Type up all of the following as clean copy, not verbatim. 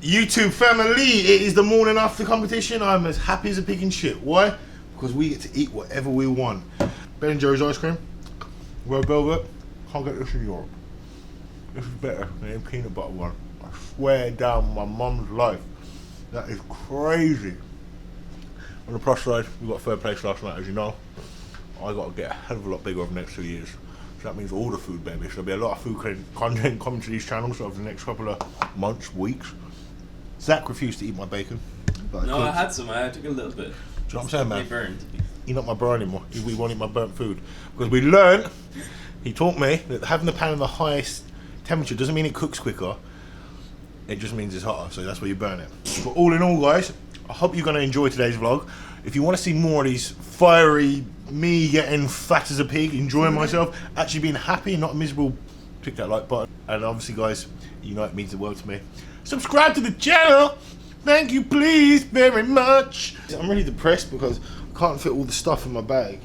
YouTube family, it is the morning after competition. I'm as happy as a pig in shit. Why? Because we get to eat whatever we want. Ben & Jerry's ice cream, red velvet. Can't get this in Europe. This is better than the peanut butter one. I swear down my mum's life. That is crazy. On the plus side, we got third place last night, as you know. I got to get a hell of a lot bigger over the next 2 years. So that means all the food, baby. So there'll be a lot of food content coming to these channels over the next couple of months, weeks. Zach refused to eat my bacon. No, I had some. I took a little bit. Do you know what I'm saying, man? They burned. You're not my bro anymore. We won't eat my burnt food. Because we learned, he taught me, that having the pan in the highest temperature doesn't mean it cooks quicker. It just means it's hotter, so that's where you burn it. But all in all, guys, I hope you're going to enjoy today's vlog. If you want to see more of these fiery, me getting fat as a pig, enjoying myself, actually being happy, not miserable, click that like button. And obviously, guys, you know it means the world to me. Subscribe to the channel. Thank you, please, very much. I'm really depressed because I can't fit all the stuff in my bag.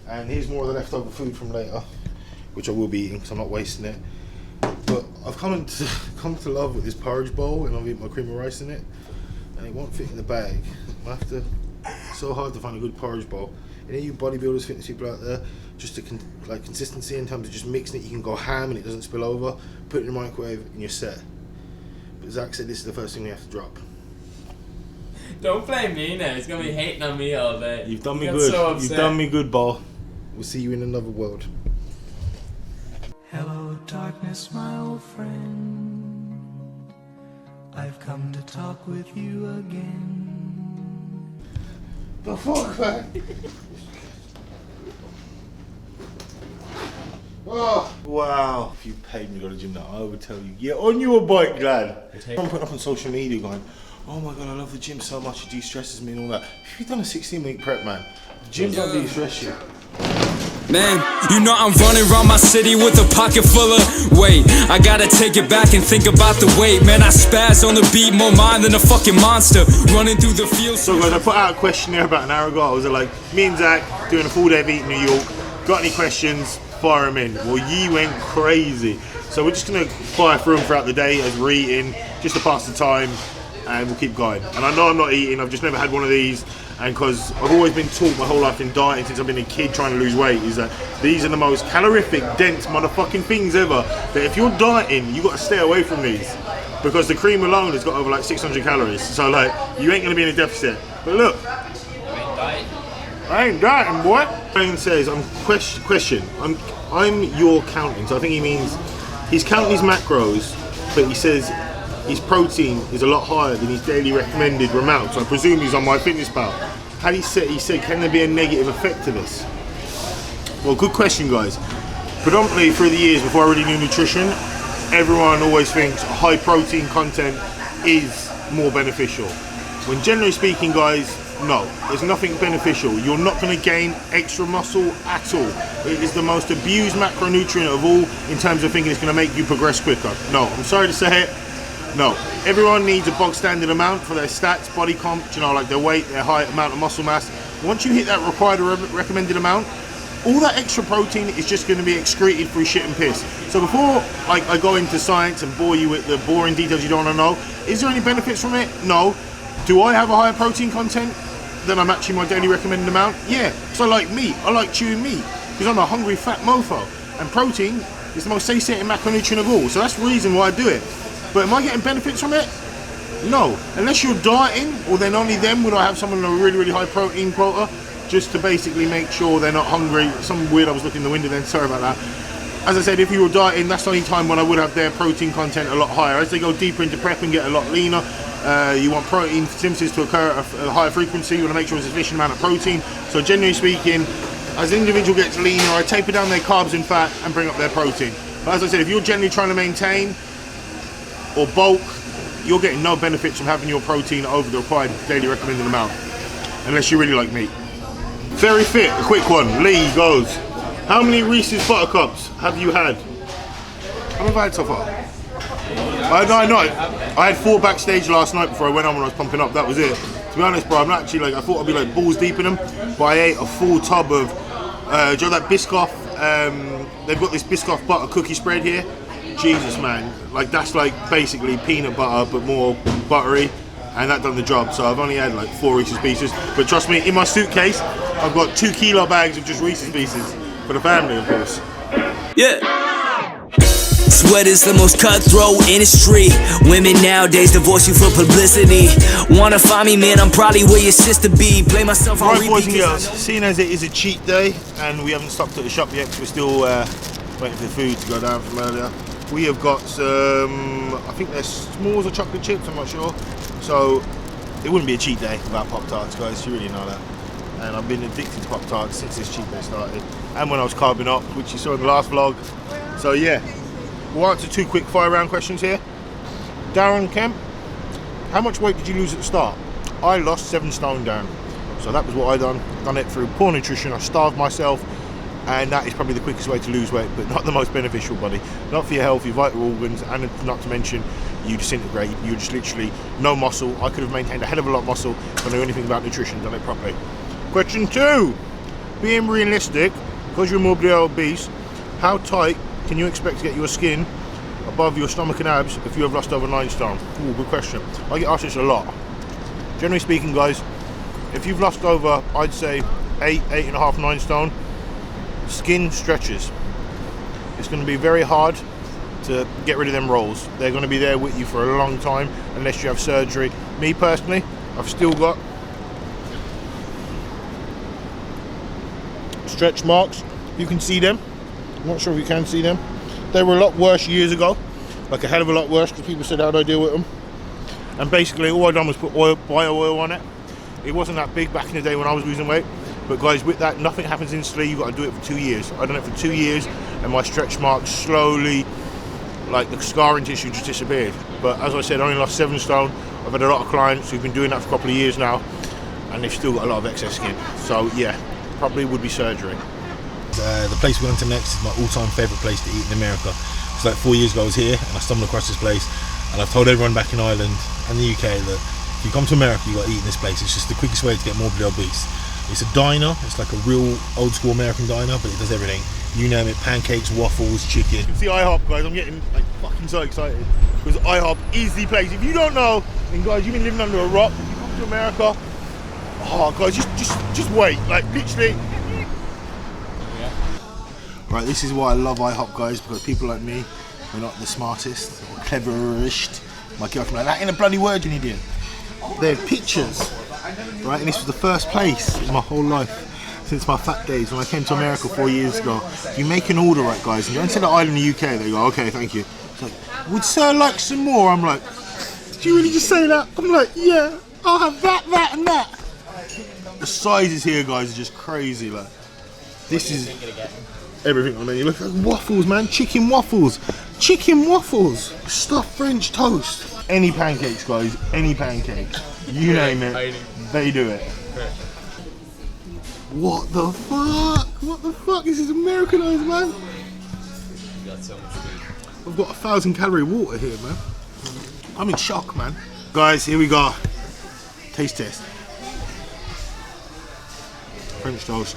And here's more of the leftover food from later, which I will be eating because I'm not wasting it. But I've come to love with this porridge bowl, and I've eaten my cream of rice in it, and it won't fit in the bag. I have to. It's so hard to find a good porridge bowl. Any of you bodybuilders, fitness people out there, just to like consistency in terms of just mixing it, you can go ham and it doesn't spill over. Put it in the microwave and you're set. But Zach said this is the first thing we have to drop. Don't blame me now. He's gonna be hating on me all day. You've done me good. So you've done me good, ball. We'll see you in another world. Hello, darkness, my old friend. I've come to talk with you again. The fuck, man? Oh, wow. If you paid me to go to the gym now, I would tell you, get on your bike, lad. I'm putting up on social media going, oh my god, I love the gym so much, it de-stresses me and all that. If you've done a 16-week prep, man, the gym don't de-stress you. Man, you know I'm running around my city with a pocket full of weight. I gotta take it back and think about the weight. Man, I spaz on the beat, more mind than a fucking monster running through the field. So guys, I put out a questionnaire about an hour ago. I was like, me and Zach doing a full day of eating in New York. Got any questions? Fire them in. Well, ye went crazy. So we're just gonna fire through them throughout the day as we're eating, just to pass the time, and we'll keep going. And I know I'm not eating, I've just never had one of these. And because I've always been taught my whole life in dieting since I've been a kid trying to lose weight, is that these are the most calorific, dense motherfucking things ever. That if you're dieting, you got to stay away from these. Because the cream alone has got over like 600 calories. So like, you ain't going to be in a deficit. But look. I ain't dieting, boy. Brain says, I'm your counting. So I think he means, he's counting his macros, but he says, his protein is a lot higher than his daily recommended amount, so I presume he's on MyFitnessPal. Had he said, can there be a negative effect to this? Well, good question, guys. Predominantly through the years before I really knew nutrition, everyone always thinks high protein content is more beneficial. When generally speaking, guys, no, there's nothing beneficial. You're not going to gain extra muscle at all. It is the most abused macronutrient of all in terms of thinking it's going to make you progress quicker. No, I'm sorry to say it. No, everyone needs a bog standard amount for their stats, body comp, you know, like their weight, their height, amount of muscle mass. Once you hit that required or recommended amount, all that extra protein is just going to be excreted through shit and piss. So before I go into science and bore you with the boring details you don't want to know, is there any benefits from it? No. Do I have a higher protein content than I'm actually my daily recommended amount? Yeah. So I like meat. I like chewing meat because I'm a hungry fat mofo. And protein is the most satiating macronutrient of all. So that's the reason why I do it. But am I getting benefits from it? No. Unless you're dieting, or then only then would I have someone on a really, really high protein quota, just to basically make sure they're not hungry. Some weird, I was looking in the window then, sorry about that. As I said, if you were dieting, that's the only time when I would have their protein content a lot higher. As they go deeper into prep and get a lot leaner, you want protein synthesis to occur at a higher frequency. You want to make sure there's a sufficient amount of protein. So generally speaking, as an individual gets leaner, I taper down their carbs and fat and bring up their protein. But as I said, if you're generally trying to maintain or bulk, you're getting no benefits from having your protein over the required daily recommended amount, unless you really like meat. Very fit, a quick one. Lee goes, how many Reese's Buttercups have you had? How many have I had so far? I had 4 backstage last night before I went on when I was pumping up, that was it. To be honest, bro, I'm not actually I thought I'd be like balls deep in them, but I ate a full tub of, do you know that Biscoff, they've got this Biscoff butter cookie spread here. Jesus, man. Like, that's like basically peanut butter, but more buttery. And that done the job. So I've only had like 4 Reese's Pieces. But trust me, in my suitcase, I've got 2 kilo bags of just Reese's Pieces. For the family, of course. Yeah. Sweat is the most cutthroat industry. Women nowadays divorce you for publicity. Wanna find me, man? I'm probably where your sister be. Blame myself on Right, boys and girls, seeing as it is a cheat day and we haven't stopped at the shop yet because we're still waiting for the food to go down from earlier, we have got some, I think they're s'mores or chocolate chips, I'm not sure. So it wouldn't be a cheat day without Pop-Tarts, guys, you really know that. And I've been addicted to Pop-Tarts since this cheat day started. And when I was carving up, which you saw in the last vlog. So yeah, we'll answer 2 quick fire round questions here. Darren Kemp, how much weight did you lose at the start? I lost 7 stone, Darren. So that was what I done it through poor nutrition. I starved myself, and that is probably the quickest way to lose weight, but not the most beneficial, buddy. Not for your health, your vital organs, and not to mention you disintegrate. You just literally no muscle. I could have maintained a hell of a lot of muscle if I knew anything about nutrition, done it properly. Question 2, being realistic, because you're morbidly obese, how tight can you expect to get your skin above your stomach and abs if you have lost over 9 stone? Ooh, good question. I get asked this a lot. Generally speaking, guys, if you've lost over, I'd say 8.5, 9 stone, skin stretches. It's going to be very hard to get rid of them rolls. They're going to be there with you for a long time unless you have surgery. Me personally, I've still got stretch marks. You can see them. I'm not sure if you can see them. They were a lot worse years ago, like a hell of a lot worse, because people said how do I deal with them. And basically all I done was put bio oil on it. It wasn't that big back in the day when I was losing weight, but guys, with that, nothing happens instantly. You've got to do it for 2 years. I've done it for 2 years, and my stretch marks slowly, like the scarring tissue, just disappeared. But as I said, I only lost 7 stone. I've had a lot of clients who've been doing that for a couple of years now, and they've still got a lot of excess skin. So yeah, probably would be surgery. The place we're going to next is my all-time favourite place to eat in America. It's like 4 years ago I was here and I stumbled across this place, and I've told everyone back in Ireland and the UK that if you come to America, you got to eat in this place. It's just the quickest way to get morbidly obese. It's a diner. It's like a real old school American diner, but it does everything. You name it: pancakes, waffles, chicken. You can see IHOP, guys. I'm getting like fucking so excited because IHOP is the place. If you don't know, and guys, you've been living under a rock. If you come to America, oh guys, just wait. Like literally. Right, this is why I love IHOP, guys, because people like me are not the smartest or cleverest. My girlfriend like, that ain't a bloody word, you idiot. They're pictures, right? And this was the first place in my whole life since my fat days when I came to America 4 years ago. You make an order, right, guys, and you go into the aisle in the UK, they go, okay, thank you. It's like, would sir like some more? I'm like, did you really just say that? I'm like, yeah, I'll have that, that, and that. The sizes here, guys, are just crazy. Like, this is everything on the menu. Look at waffles, man. Chicken waffles. Chicken waffles. Stuffed French toast. Any pancakes, guys. Any pancakes. You name it, they do it. What the fuck? What the fuck? This is Americanized, man. Got so much food. I've got 1,000 calorie water here, man. I'm in shock, man. Guys, here we go. Taste test. French toast.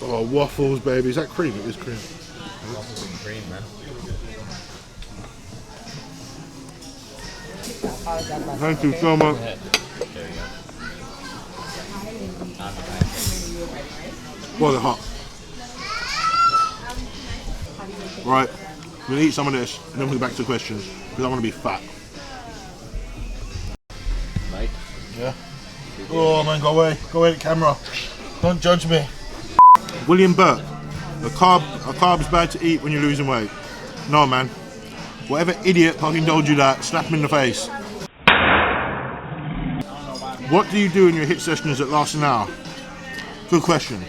Oh, waffles, baby. Is that cream? It is cream. Waffles and cream, man. Thank you so much. There you go. Well, they're hot. Right, I'm gonna eat some of this and then we'll get back to the questions because I want to be fat. Mike? Yeah? Oh man, go away the camera. Don't judge me. William Burke, a carb is bad to eat when you're losing weight. No man, whatever idiot fucking told you that, slap him in the face. What do you do in your HIIT sessions that last an hour? Good question.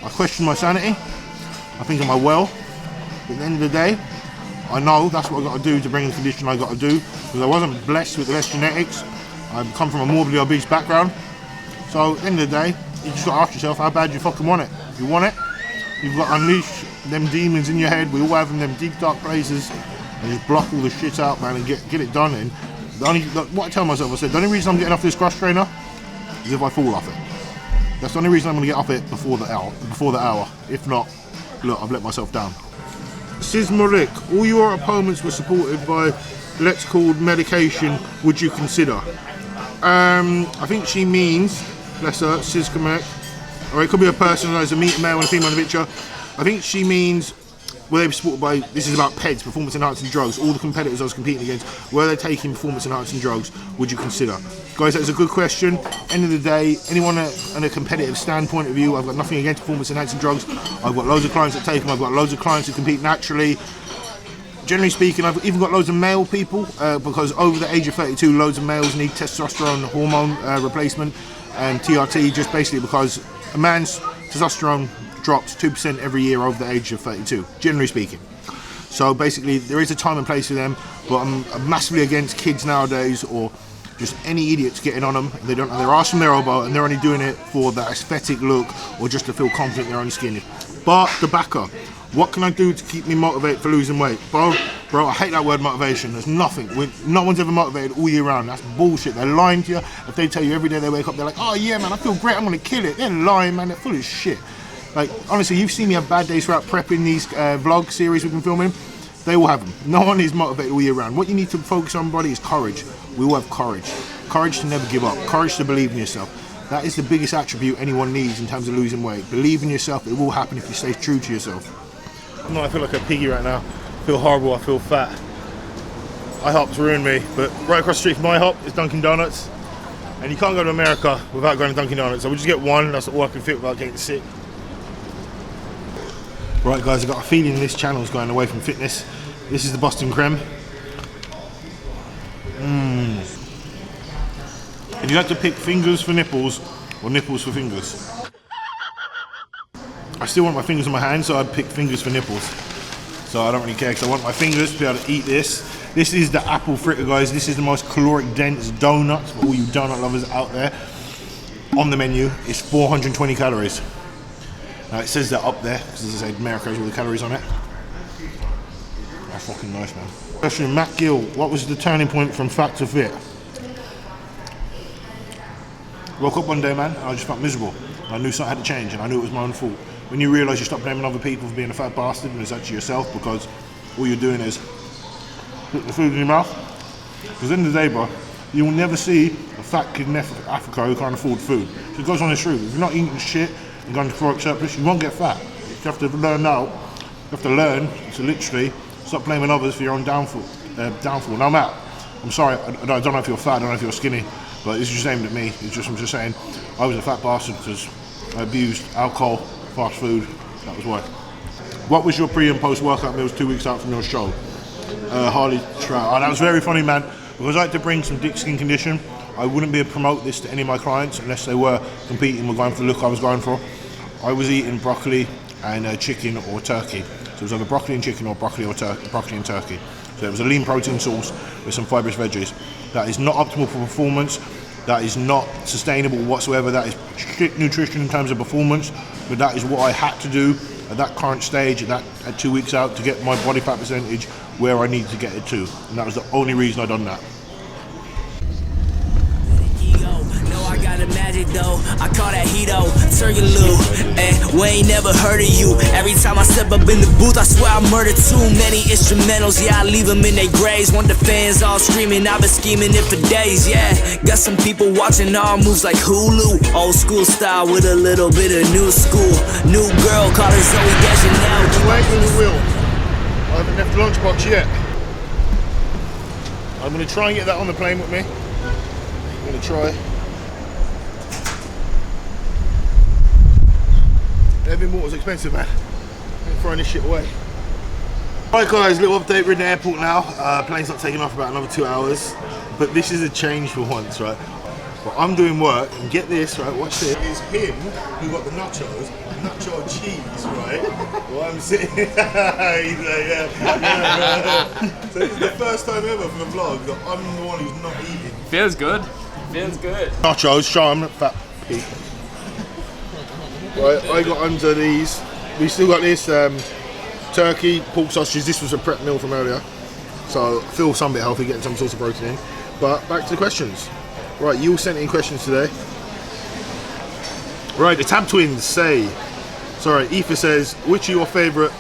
I question my sanity. I think, am I well? But at the end of the day, I know that's what I've got to do to bring the condition I got to do, because I wasn't blessed with the best genetics. I've come from a morbidly obese background. So at the end of the day, you just got to ask yourself how bad you fucking want it. If you want it, you've got to unleash them demons in your head. We all have them deep dark places, and just block all the shit out, man, and get it done. And what I tell myself, I said, the only reason I'm getting off this cross trainer is if I fall off it. That's the only reason I'm going to get off it before the hour. If not, look, I've let myself down. Sismoric, all your opponents were supported by let's call medication, would you consider? I think she means, bless her, Sismoric, or it could be a person, there's a male and a female in the picture. I think she means, were they supported by, this is about PEDs, performance enhancing drugs, all the competitors I was competing against, were they taking performance enhancing drugs, would you consider? Guys, that's a good question. End of the day, anyone on a competitive standpoint of view, I've got nothing against performance enhancing drugs. I've got loads of clients that take them, I've got loads of clients who compete naturally. Generally speaking, I've even got loads of male people, because over the age of 32, loads of males need testosterone hormone replacement and TRT, just basically because a man's testosterone drops 2% every year over the age of 32, generally speaking. So basically, there is a time and place for them, but I'm massively against kids nowadays or just any idiots getting on them. They don't know their arse from their elbow, and they're only doing it for that aesthetic look or just to feel confident in their own skin. But the backer, what can I do to keep me motivated for losing weight? Bro, I hate that word motivation. There's nothing. No one's ever motivated all year round. That's bullshit. They're lying to you. If they tell you every day they wake up, they're like, oh yeah, man, I feel great, I'm going to kill it. They're lying, man. They're full of shit. Like, honestly, you've seen me have bad days throughout prepping these vlog series we've been filming. They will have them. No one is motivated all year round. What you need to focus on, buddy, is courage. We all have courage. Courage to never give up. Courage to believe in yourself. That is the biggest attribute anyone needs in terms of losing weight. Believe in yourself. It will happen if you stay true to yourself. No, I feel like a piggy right now. I feel horrible. I feel fat. IHOP's ruined me. But right across the street from IHOP is Dunkin' Donuts. And you can't go to America without going to Dunkin' Donuts. So we'll just get one. That's all I can fit without getting sick. Right guys, I've got a feeling this channel is going away from fitness. This is the Boston Creme. If you had to pick fingers for nipples or nipples for fingers, I still want my fingers in my hand, so I'd pick fingers for nipples. So I don't really care because I want my fingers to be able to eat this. This is the apple fritter, guys. This is the most caloric dense donut for all you donut lovers out there. On the menu, it's 420 calories. Now it says that up there, because as I said, America has all the calories on it. That's fucking nice, man. Question, Matt Gill, what was the turning point from fat to fit? Woke up one day, man, and I just felt miserable. I knew something had to change, and I knew it was my own fault. When you realise you stop blaming other people for being a fat bastard, and it's actually yourself, because all you're doing is put the food in your mouth. Because at the end of the day, bro, you will never see a fat kid in Africa who can't afford food. So it goes on this route. If you're not eating shit, and going to caloric surplus, you won't get fat. You have to learn now. You have to learn to literally stop blaming others for your own downfall. Now, Matt, I'm sorry. I don't know if you're fat. I don't know if you're skinny, but this is just aimed at me. I'm just saying, I was a fat bastard because I abused alcohol, fast food. That was why. What was your pre and post workout meals 2 weeks out from your show? Harley Trout. Oh, that was very funny, man. Because I had to bring some thick skin condition. I wouldn't be able to promote this to any of my clients unless they were competing or going for the look I was going for. I was eating broccoli and chicken or turkey. So it was either broccoli and chicken or broccoli and turkey. So it was a lean protein sauce with some fibrous veggies. That is not optimal for performance. That is not sustainable whatsoever. That is strict nutrition in terms of performance. But that is what I had to do at that current stage, at 2 weeks out, to get my body fat percentage where I needed to get it to. And that was the only reason I done that. Magic though, I call that Hito, Turgaloo, and we ain't never heard of you. Every time I step up in the booth, I swear I murder too many instrumentals. Yeah, I leave them in their graves. Want the fans all screaming, I've been scheming it for days. Yeah, got some people watching all moves like Hulu. Old school style with a little bit of new school. New girl, call her Zoe Deschanel. Wait on the wheel. I haven't left the lunchbox yet. I'm going to try and get that on the plane with me. I'm going to try. Heavy water's expensive, man. I'm throwing this shit away. Right guys, little update, we're in the airport now. Plane's not taking off about another 2 hours. But this is a change for once, right? But I'm doing work, and get this, right, watch this. It's him who got the nachos, nacho cheese, right? Well, I'm sitting he's like, yeah. So this is the first time ever for the vlog that I'm the one who's not eating. Feels good. Feels good. Nachos, show him, fat pig. Right, I got under these. We still got this turkey, pork sausages. This was a prep meal from earlier, so I feel some bit healthy, getting some sort of protein in. But back to the questions. Right, you all sent in questions today. Right, the Tab Twins say, sorry, Aoife says, which are your favourite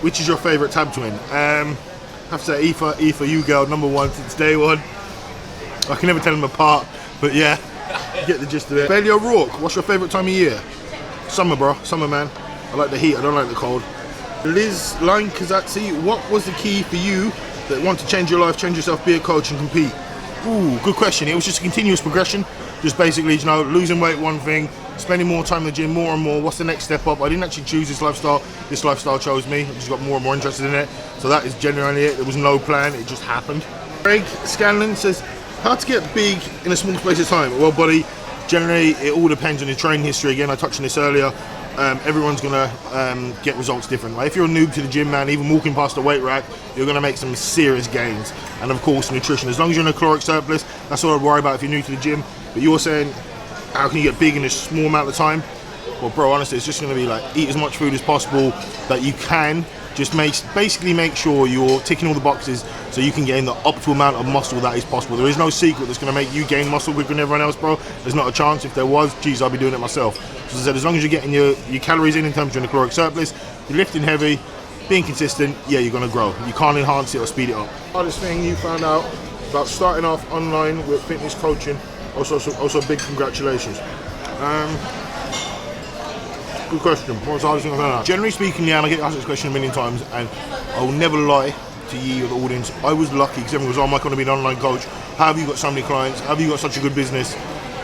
which is your favourite tab to win? I have to say E for you, girl, number one since day one. I can never tell them apart, but yeah, you get the gist of it. Bailey O'Rourke, what's your favourite time of year? Summer, bro. Summer, man. I like the heat, I don't like the cold. Liz Line Kazatzi, what was the key for you that want to change your life, change yourself, be a coach and compete? Ooh, good question. It was just a continuous progression. Just basically, you know, losing weight, one thing, spending more time in the gym, more and more. What's the next step up? I didn't actually choose this lifestyle. This lifestyle chose me. I just got more and more interested in it. So that is genuinely it. There was no plan. It just happened. Craig Scanlon says, how to get big in a small space of time? Well, buddy, generally, it all depends on your training history. Again, I touched on this earlier. Everyone's gonna get results different. Like if you're a noob to the gym, man, even walking past a weight rack, you're gonna make some serious gains. And of course, nutrition. As long as you're in a caloric surplus, that's all I'd worry about if you're new to the gym. But you're saying, how can you get big in a small amount of time? Well, bro, honestly, it's just gonna be like eat as much food as possible that you can. Just basically make sure you're ticking all the boxes so you can gain the optimal amount of muscle that is possible. There is no secret that's going to make you gain muscle quicker than everyone else, bro. There's not a chance. If there was, geez, I'd be doing it myself. So as I said, as long as you're getting your calories in terms of your caloric surplus, you're lifting heavy, being consistent, yeah, you're going to grow. You can't enhance it or speed it up. Hardest thing you found out about starting off online with fitness coaching, also big congratulations. Good question. What's the hardest thing I've found out? Generally speaking, yeah, and I get asked this question a million times, and I will never lie to you or the audience. I was lucky because everyone was, oh, Mike, I want to be an online coach. How have you got so many clients? How have you got such a good business?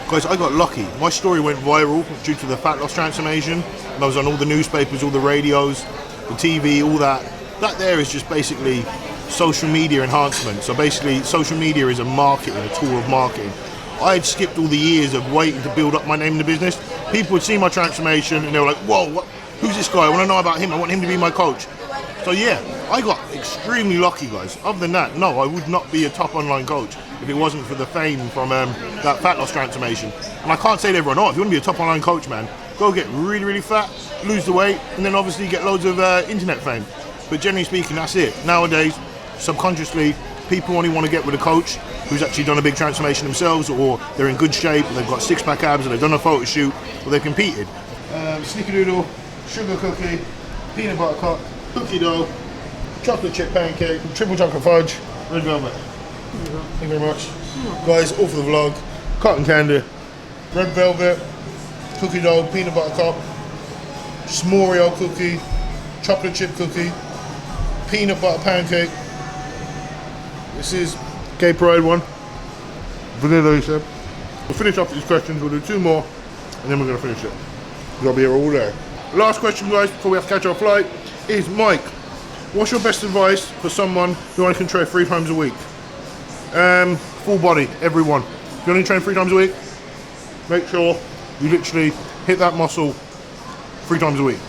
Guys, I got lucky. My story went viral due to the fat loss transformation. And I was on all the newspapers, all the radios, the TV, all that. That there is just basically social media enhancement. So basically, social media is a tool of marketing. I had skipped all the years of waiting to build up my name in the business. People would see my transformation and they were like, whoa, who's this guy? I want to know about him. I want him to be my coach. So yeah, I got extremely lucky, guys. Other than that, no, I would not be a top online coach if it wasn't for the fame from that fat loss transformation. And I can't say to everyone, oh, if you want to be a top online coach, man, go get really, really fat, lose the weight, and then obviously get loads of internet fame. But generally speaking, that's it. Nowadays, subconsciously, people only want to get with a coach who's actually done a big transformation themselves, or they're in good shape, or they've got six-pack abs, or they've done a photo shoot, or they've competed. Snickerdoodle, sugar cookie, peanut butter cup, cookie dough, chocolate chip pancake, triple chocolate fudge, red velvet. Thank you very much. Guys, all for the vlog. Cotton candy, red velvet, cookie dough, peanut butter cup, S'moreo cookie, chocolate chip cookie, peanut butter pancake. This is Gay Pride one. Vanilla, he said. We'll finish off these questions, we'll do two more, and then we're going to finish it. We'll be here all day. Last question, guys, before we have to catch our flight, is Mike, what's your best advice for someone who only can train 3 times a week? Full body, everyone. If you only train 3 times a week, make sure you literally hit that muscle 3 times a week.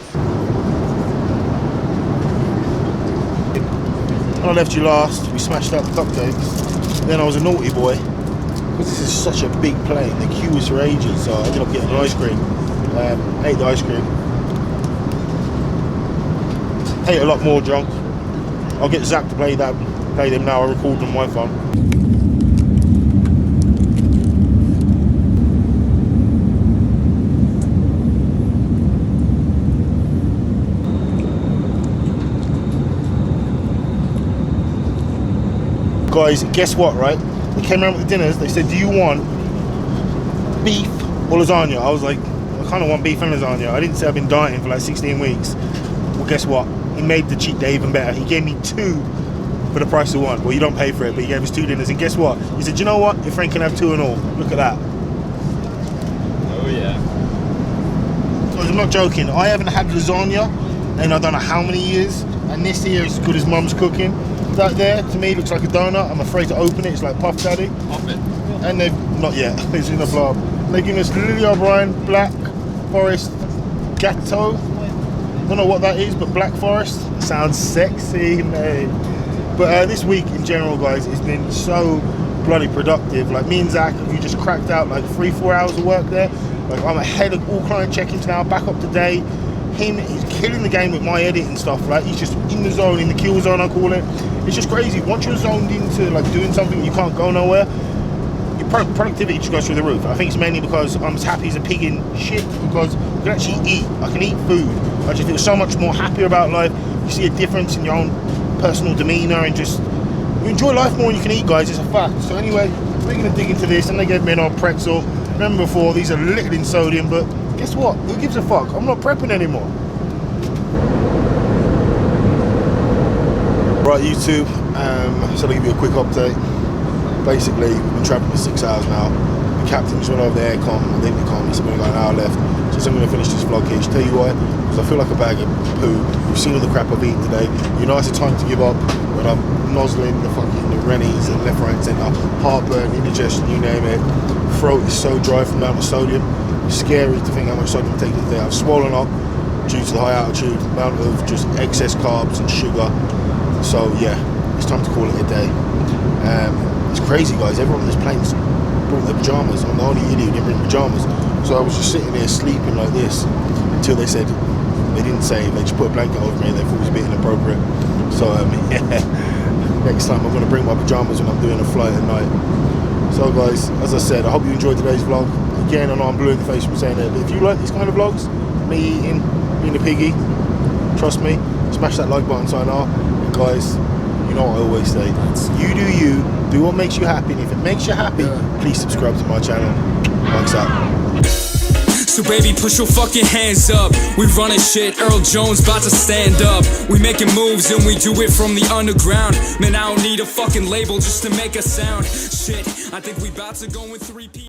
When I left you last, we smashed out the cupcakes. Then I was a naughty boy, because this is such a big plane, the queue was for ages, so I ended up getting an ice cream. Ate the ice cream. Ate a lot more drunk. I'll get Zach to play them now, I record on my phone. Guys, guess what, right? They came around with the dinners, they said, do you want beef or lasagna? I was like, I kind of want beef and lasagna. I didn't say I've been dieting for like 16 weeks. Well, guess what? He made the cheat day even better. He gave me 2 for the price of 1. Well, you don't pay for it, but he gave us 2 dinners. And guess what? He said, you know what? Your friend can have 2 and all. Look at that. Oh yeah. Guys, I'm not joking. I haven't had lasagna in I don't know how many years. And this here is as good as Mum's cooking. That there, to me, looks like a donut. I'm afraid to open it. It's like Puff Daddy. Pop it. And they've, not yet, it's in the blob. They're giving us Lily O'Brien Black Forest Gâteau. Don't know what that is, but Black Forest sounds sexy, mate. But this week in general, guys, it's been so bloody productive. Like me and Zach, we just cracked out like 3-4 hours of work there. Like I'm ahead of all client check-ins now, back up to date. He's killing the game with my edit and stuff. Like he's just in the zone, in the kill zone, I call it. It's just crazy. Once you're zoned into like doing something, you can't go nowhere. Your productivity just goes through the roof. I think it's mainly because I'm as happy as a pig in shit because I can actually eat. I can eat food. I just feel so much more happier about life, You see a difference in your own personal demeanour, and just you enjoy life more when you can eat, guys. It's a fact. So anyway, we're gonna dig into this, and they gave me an old pretzel. Remember before, these are littered in sodium, but guess what? Who gives a fuck? I'm not prepping anymore. Right, YouTube. So I'll give you a quick update. Basically, we've been travelling for 6 hours now. The captain just went over the aircon, the intercom. He said we've got an hour left. So I'm going to finish this vlog here. Tell you why, because I feel like a bag of poo. You've seen all the crap I've eaten today. You know it's a time to give up when I'm nozzling the Rennies and left, right, centre, heartburn, indigestion, you name it. Throat is so dry from the amount of sodium. It's scary to think how much sodium I'm taking today. I've swollen up due to the high altitude, amount of just excess carbs and sugar. So yeah, it's time to call it a day. It's crazy, guys. Everyone on this plane's brought their pyjamas. I'm the only idiot who didn't bring pyjamas. So I was just sitting there sleeping like this until they said, they didn't say, they just put a blanket over me and they thought it was a bit inappropriate. So yeah, next time I'm going to bring my pyjamas when I'm doing a flight at night. So guys, as I said, I hope you enjoyed today's vlog. Again, I know I'm blue in the face from saying that, but if you like these kind of vlogs, me eating, being a piggy, trust me, smash that like button so I know. And guys, you know what I always say, you do you, do what makes you happy, and if it makes you happy, please subscribe to my channel. Thanks out. So baby, push your fucking hands up. We running shit, Earl Jones about to stand up. We making moves and we do it from the underground. Man, I don't need a fucking label just to make a sound. Shit, I think we about to go in 3 p.m.